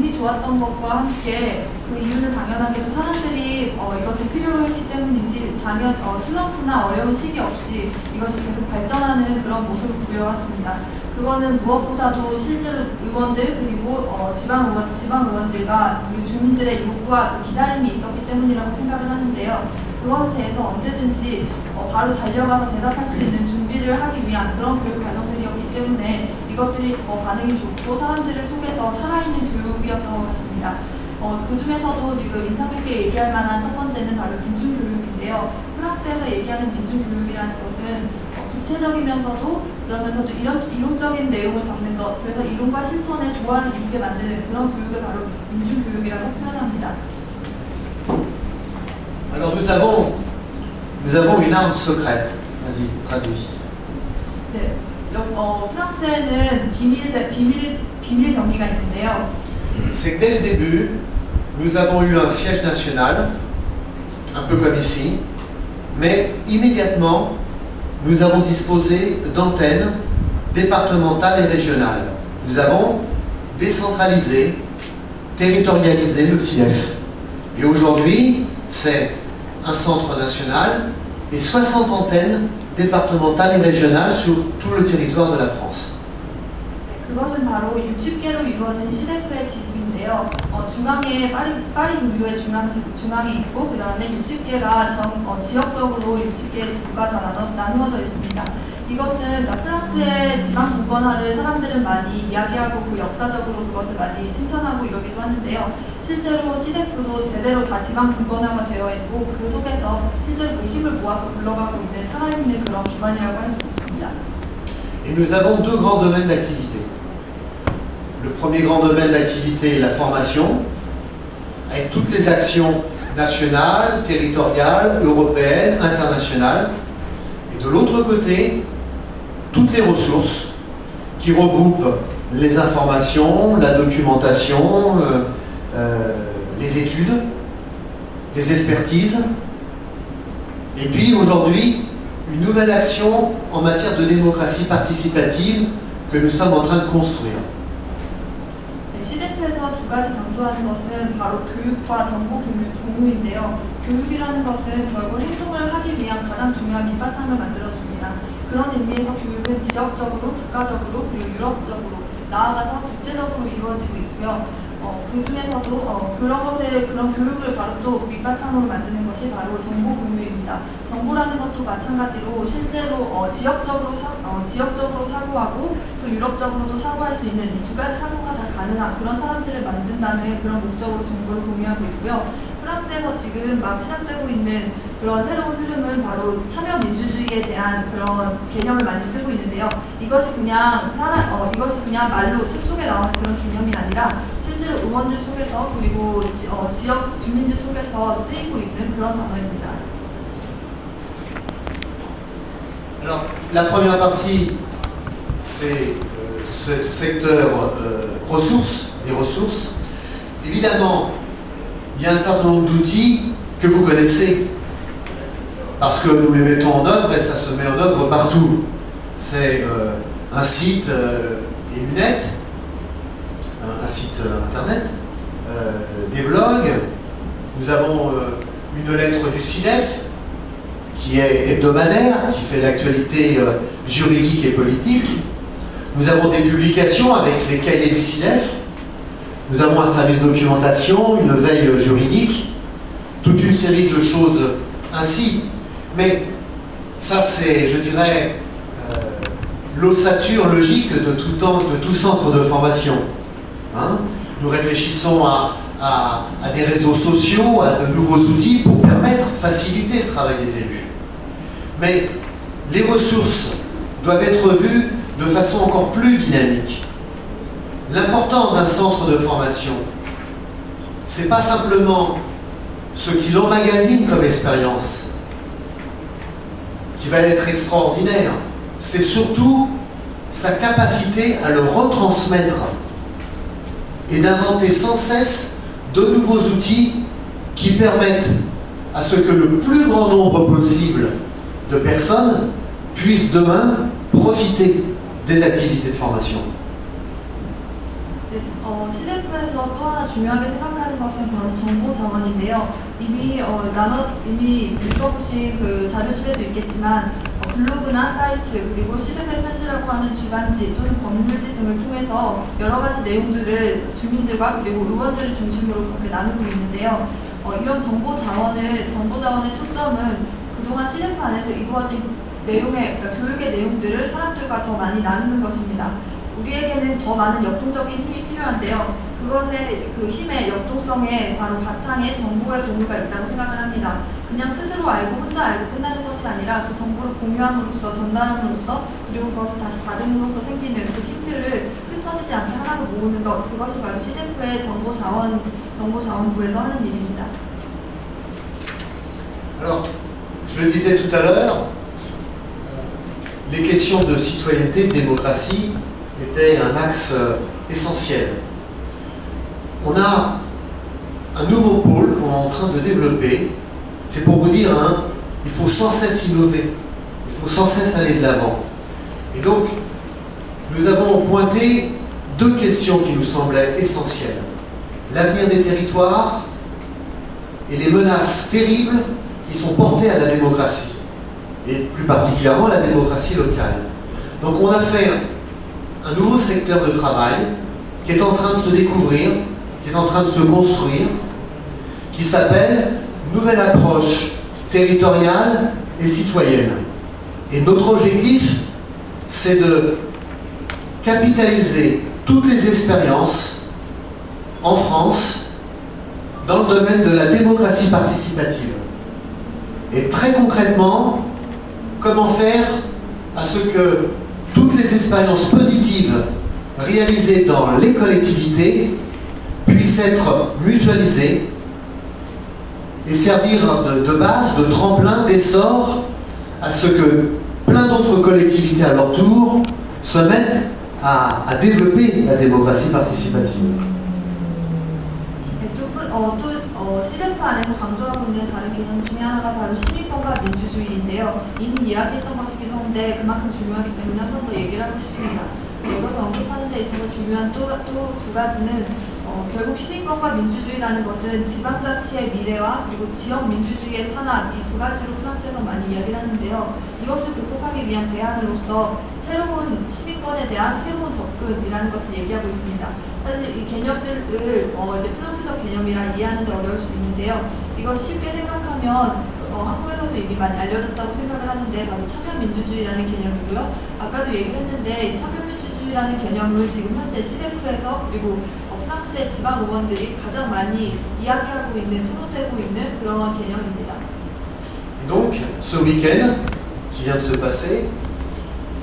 운이 좋았던 것과 함께 그 이유는 당연하게도 사람들이 이것을 필요로 했기 때문인지 슬럼프나 어려운 시기 없이 이것이 계속 발전하는 그런 모습을 보여왔습니다. 그거는 무엇보다도 실제로 의원들 그리고 지방 의원들과 그리고 주민들의 요구와 그 기다림이 있었기 때문이라고 생각을 하는데요. 그것에 대해서 언제든지 바로 달려가서 대답할 수 있는 준비를 하기 위한 그런 교육 과정들이었기 때문에 이것들이 더 반응이 좋고 사람들을 속에서 살아있는 교육이었던 것 같습니다. 그 중에서도 지금 인상 깊게 얘기할 만한 첫 번째는 바로 민중교육인데요. 프랑스에서 얘기하는 민중교육이라는 것은 구체적이면서도 그러면서도 이론적인 내용을 담는 것, 그래서 이론과 실천의 조화를 이루게 만드는 그런 교육을 바로 민중교육이라고 표현합니다. Alors nous avons une arme secrète. Vas-y, traduis. 네, 프랑스에는 비밀 병기가 있는데요. C'est que dès le début, nous avons eu un siège national, un peu comme ici, mais immédiatement, nous avons disposé d'antennes départementales et régionales. Nous avons décentralisé, territorialisé le CIEF. Et aujourd'hui, c'est un centre national et 60 antennes départementales et régionales sur tout le territoire de la France. 그것은 바로 60개로 이루어진 시대크의 지구인데요. 중앙에 파리 근교의 중앙에 있고 그 다음에 60개가 지역적으로 60개의 지구가 다 나누어져 있습니다. 이것은 프랑스의 지방 분권화를 사람들은 많이 이야기하고 그 역사적으로 그것을 많이 칭찬하고 이러기도 하는데요. 실제로 시대크도 제대로 다 지방 분권화가 되어 있고 그 속에서 실제로 그 힘을 모아서 굴러가고 있는 살아있는 그런 기반이라고 할 수 있습니다. Et nous avons deux grands domaines d'activité. Le premier grand domaine d'activité est la formation, avec toutes les actions nationales, territoriales, européennes, internationales. Et de l'autre côté, toutes les ressources qui regroupent les informations, la documentation, les études, les expertises. Et puis aujourd'hui, une nouvelle action en matière de démocratie participative que nous sommes en train de construire. 시대표에서 두 가지 강조하는 것은 바로 교육과 정보 공유인데요. 교육이라는 것은 결국 행동을 하기 위한 가장 중요한 밑바탕을 만들어줍니다. 그런 의미에서 교육은 지역적으로, 국가적으로, 그리고 유럽적으로, 나아가서 국제적으로 이루어지고 있고요. 그 중에서도 그런 교육을 바로 또 밑바탕으로 만드는 것이 바로 정보 공유입니다. 정보라는 것도 마찬가지로 실제로 지역적으로 사고하고 또 유럽적으로도 사고할 수 있는 이 두 가지 사고가 다 가능한 그런 사람들을 만든다는 그런 목적으로 정보를 공유하고 있고요. 프랑스에서 지금 막 시작되고 있는 그런 새로운 흐름은 바로 참여 민주주의에 대한 그런 개념을 많이 쓰고 있는데요. 이것이 그냥 말로 책 속에 나오는 그런 개념이 아니라 실제로 의원들 속에서 그리고 지역 주민들 속에서 쓰이고 있는 그런 단어입니다. Alors, la première partie, c'est ce secteur ressources, des ressources. Évidemment, il y a un certain nombre d'outils que vous connaissez, parce que nous les mettons en œuvre et ça se met en œuvre partout. C'est un site des lunettes, un site internet, des blogs. Nous avons une lettre du CINEF qui est hebdomadaire, qui fait l'actualité juridique et politique. Nous avons des publications avec les cahiers du CINEF. Nous avons un service de documentation, une veille juridique, toute une série de choses ainsi. Mais ça, c'est, je dirais, l'ossature logique de tout centre de formation. Hein? Nous réfléchissons à des réseaux sociaux, à de nouveaux outils pour permettre, faciliter le travail des élus. Mais les ressources doivent être vues de façon encore plus dynamique. L'important d'un centre de formation, c'est pas simplement ce qu'il emmagasine comme expérience, qui va être extraordinaire, c'est surtout sa capacité à le retransmettre et d'inventer sans cesse de nouveaux outils qui permettent à ce que le plus grand nombre possible de personnes puissent demain profiter des activités de formation. 시대품에서 또 하나 중요하게 생각하는 것은 바로 정보 자원인데요. 이미 읽어보신 그 자료집에도 있겠지만 블로그나 사이트 그리고 시드패 편지라고 하는 주간지 또는 법률지 등을 통해서 여러 가지 내용들을 주민들과 그리고 의원들을 중심으로 그렇게 나누고 있는데요. 이런 정보 자원의 초점은 그동안 시드패 안에서 이루어진 그러니까 교육의 내용들을 사람들과 더 많이 나누는 것입니다. 우리에게는 더 많은 역동적인 힘이 필요한데요. 그 힘의 역동성에 바로 바탕에 정보의 공유가 있다고 생각을 합니다. 그냥 스스로 알고 혼자 알고 끝나는 것이 아니라 그 정보를 공유함으로써 전달함으로써 그리고 그것을 다시 받음으로써 생기는 그 힘들을 흩어지지 않게 하나로 모으는 것, 그것이 바로 시대프의 정보자원부에서 하는 일입니다. Alors, je le disais tout à l'heure, les questions de citoyenneté, de démocratie étaient un axe essentiel. On a un nouveau pôle qu'on est en train de développer. C'est pour vous dire, il faut sans cesse innover, il faut sans cesse aller de l'avant. Et donc, nous avons pointé deux questions qui nous semblaient essentielles. L'avenir des territoires et les menaces terribles qui sont portées à la démocratie, et plus particulièrement à la démocratie locale. Donc on a fait un nouveau secteur de travail qui est en train de se découvrir, qui est en train de se construire, qui s'appelle Nouvelle approche territoriale et citoyenne. Et notre objectif, c'est de capitaliser toutes les expériences en France dans le domaine de la démocratie participative. Et très concrètement, comment faire à ce que toutes les expériences positives réalisées dans les collectivités puissent être mutualisées et servir de base, de tremplin, d'essor à ce que plein d'autres collectivités à leur tour se mettent à développer la démocratie participative. 시대파 안에서 강조하고 있는 다른 개념 중에 하나가 바로 시민권과 민주주의인데요. 이미 이야기했던 것이기도 한데 그만큼 중요하기 때문에 한 번 더 얘기를 하고 싶습니다. 이것을 언급하는 데 있어서 중요한 또 두 가지는 결국 시민권과 민주주의라는 것은 지방자치의 미래와 그리고 지역 민주주의의 탄압, 이 두 가지로 프랑스에서 많이 이야기를 하는데요. 이것을 극복하기 위한 대안으로서 새로운 시민권에 대한 새로운 접근이라는 것을 얘기하고 있습니다. 사실 이 개념들을 이제 프랑스적 개념이라 이해하는 데 어려울 수 있는데요. 이것을 쉽게 생각하면 한국에서도 이미 많이 알려졌다고 생각을 하는데 바로 참여민주주의라는 개념이고요. 아까도 얘기를 했는데 참여민주주의라는 개념을 지금 현재 시대프에서 그리고 프랑스의 지방 의원들이 가장 많이 이야기하고 있는, 토론되고 있는 그러한 개념입니다. Et donc, ce week-end qui vient de se passer,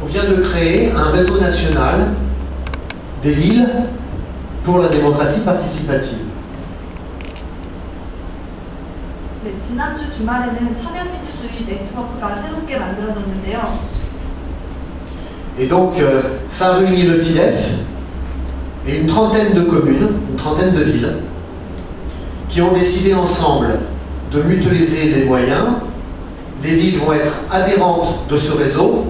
on vient de créer un réseau national des villes pour la démocratie participative. 네, 지난주 주말에는 참여민주주의 네트워크가 새롭게 만들어졌는데요. Et donc, ça réunit le CIDEF et une trentaine de communes, une trentaine de villes, qui ont décidé ensemble de mutualiser les moyens. Les villes vont être adhérentes de ce réseau,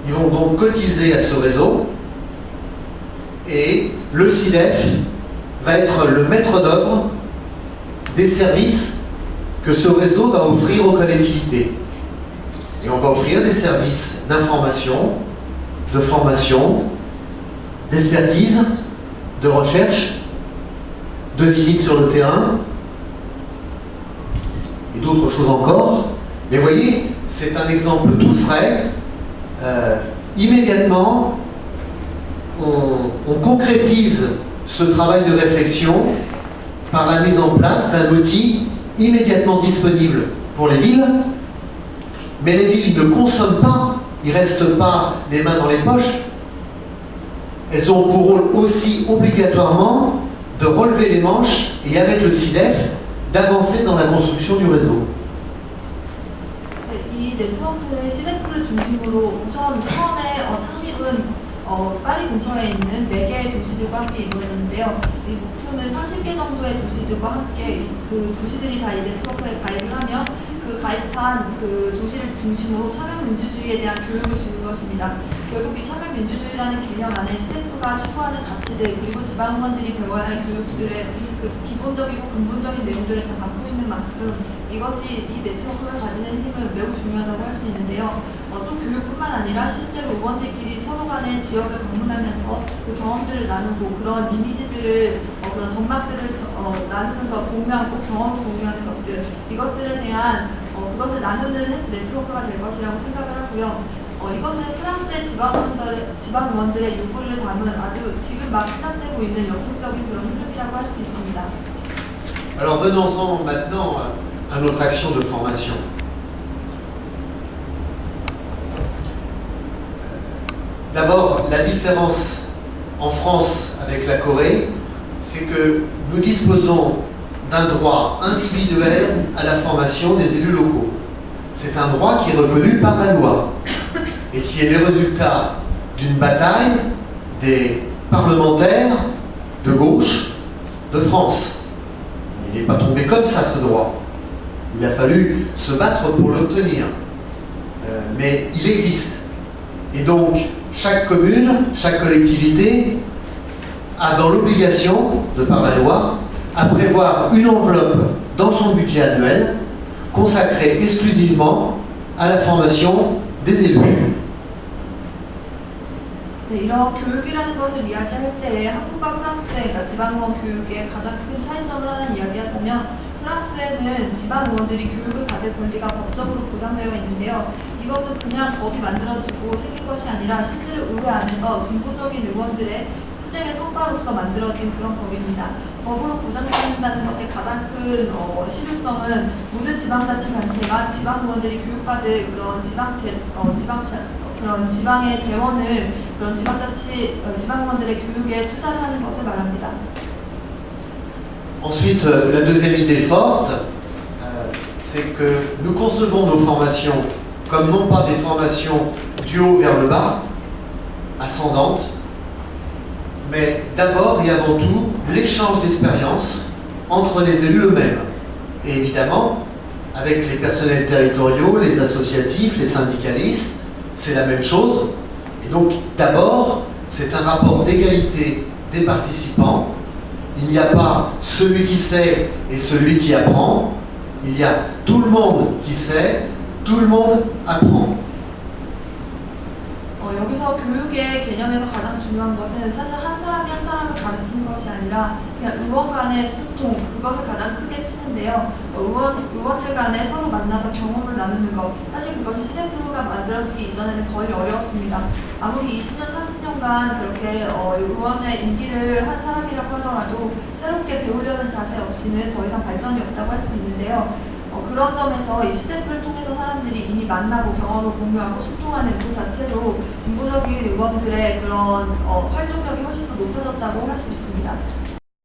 ils vont donc cotiser à ce réseau, et le CIDEF va être le maître d'œuvre des services que ce réseau va offrir aux collectivités. Et on va offrir des services d'information, de formation, d'expertise, de recherche, de visite sur le terrain, et d'autres choses encore. Mais voyez, c'est un exemple tout frais. Immédiatement, on concrétise ce travail de réflexion par la mise en place d'un outil immédiatement disponible pour les villes. Mais les villes ne consomment pas, ils ne restent pas les mains dans les poches. Elles ont pour rôle aussi obligatoirement de relever les manches et avec le CIDEF d'avancer dans la construction du réseau. 이 네트워크의 시대프를 중심으로 우선 처음에 창립은 파리 근처에 있는 4개의 도시들과 함께 이루어졌는데요. 이 목표는 30개 정도의 도시들과 함께 그 도시들이 다 이 네트워크에 가입을 하면 그 가입한 그 도시를 중심으로 참여민주주의에 대한 교육을 주는 것입니다. 결국 이 참여민주주의라는 개념 안에 시대프가 추구하는 가치들 그리고 지방의원들이 배워야 할 교육들의 그 기본적이고 근본적인 내용들을 다 담고 있는 만큼 이것이 이 네트워크가 가지는 힘은 매우 중요하다고 할 수 있는데요. 또 교육뿐만 아니라 실제로 의원들끼리 서로 간의 지역을 방문하면서 그 경험들을 나누고 그런 이미지들을 그런 전망들을 나누는 것, 공유하고 경험을 공유하는 것들 이것들에 대한 그것을 나누는 네트워크가 될 것이라고 생각을 하고요. 이것은 프랑스의 지방의원들의 요구를 담은 아주 지금 막 시작되고 있는 역동적인 그런 흐름이라고 할 수 있습니다. Alors venons-en maintenant à notre action de formation. D'abord, la différence en France avec la Corée, c'est que nous disposons d'un droit individuel à la formation des élus locaux. C'est un droit qui est reconnu par la loi et qui est le résultat d'une bataille des parlementaires de gauche de France. Il n'est pas tombé comme ça, ce droit. Il a fallu se battre pour l'obtenir. Mais il existe. Et donc, chaque commune, chaque collectivité a dans l'obligation, de par la loi, à prévoir une enveloppe dans son budget annuel consacrée exclusivement à la formation des élus. 네, 이런 교육이라는 것을 이야기할 때에 한국과 프랑스의 그러니까 지방의원 교육의 가장 큰 차이점을 하나 이야기하자면 프랑스에는 지방의원들이 교육을 받을 권리가 법적으로 보장되어 있는데요. 이것은 그냥 법이 만들어지고 생긴 것이 아니라 실제로 의회 안에서 진보적인 의원들의 투쟁의 성과로서 만들어진 그런 법입니다. 법으로 보장받는다는 것의 가장 큰 실효성은 모든 지방자치단체가 지방의원들이 교육받을 그런 그런 지방의 재원을 그런 지방의원들의 교육에 투자를 하는 것을 말합니다. Ensuite, la deuxième idée forte, c'est que nous concevons nos formations comme non pas des formations du haut vers le bas, ascendantes, mais d'abord et avant tout l'échange d'expériences entre les élus eux-mêmes. Et évidemment, avec les personnels territoriaux, les associatifs, les syndicalistes, c'est la même chose. Et donc, d'abord, c'est un rapport d'égalité des participants. Il n'y a pas celui qui sait et celui qui apprend. Il y a tout le monde qui sait, tout le monde apprend. 여기서 교육의 개념에서 가장 중요한 것은 사실 한 사람이 한 사람을 가르치는 것이 아니라 그냥 의원 간의 소통, 그것을 가장 크게 치는데요. 의원들 간에 서로 만나서 경험을 나누는 것, 사실 그것이 시대프가 만들어지기 이전에는 거의 어려웠습니다. 아무리 20년, 30년간 그렇게 의원의 임기를 한 사람이라고 하더라도 새롭게 배우려는 자세 없이는 더 이상 발전이 없다고 할 수 있는데요. 그런 점에서 이 시대프를 통해서 사람들이 이미 만나고 경험을 공유하고 소통하는 그 자체로 진보적인 의원들의 그런 활동력이 훨씬 더 높아졌다고 할 수 있습니다.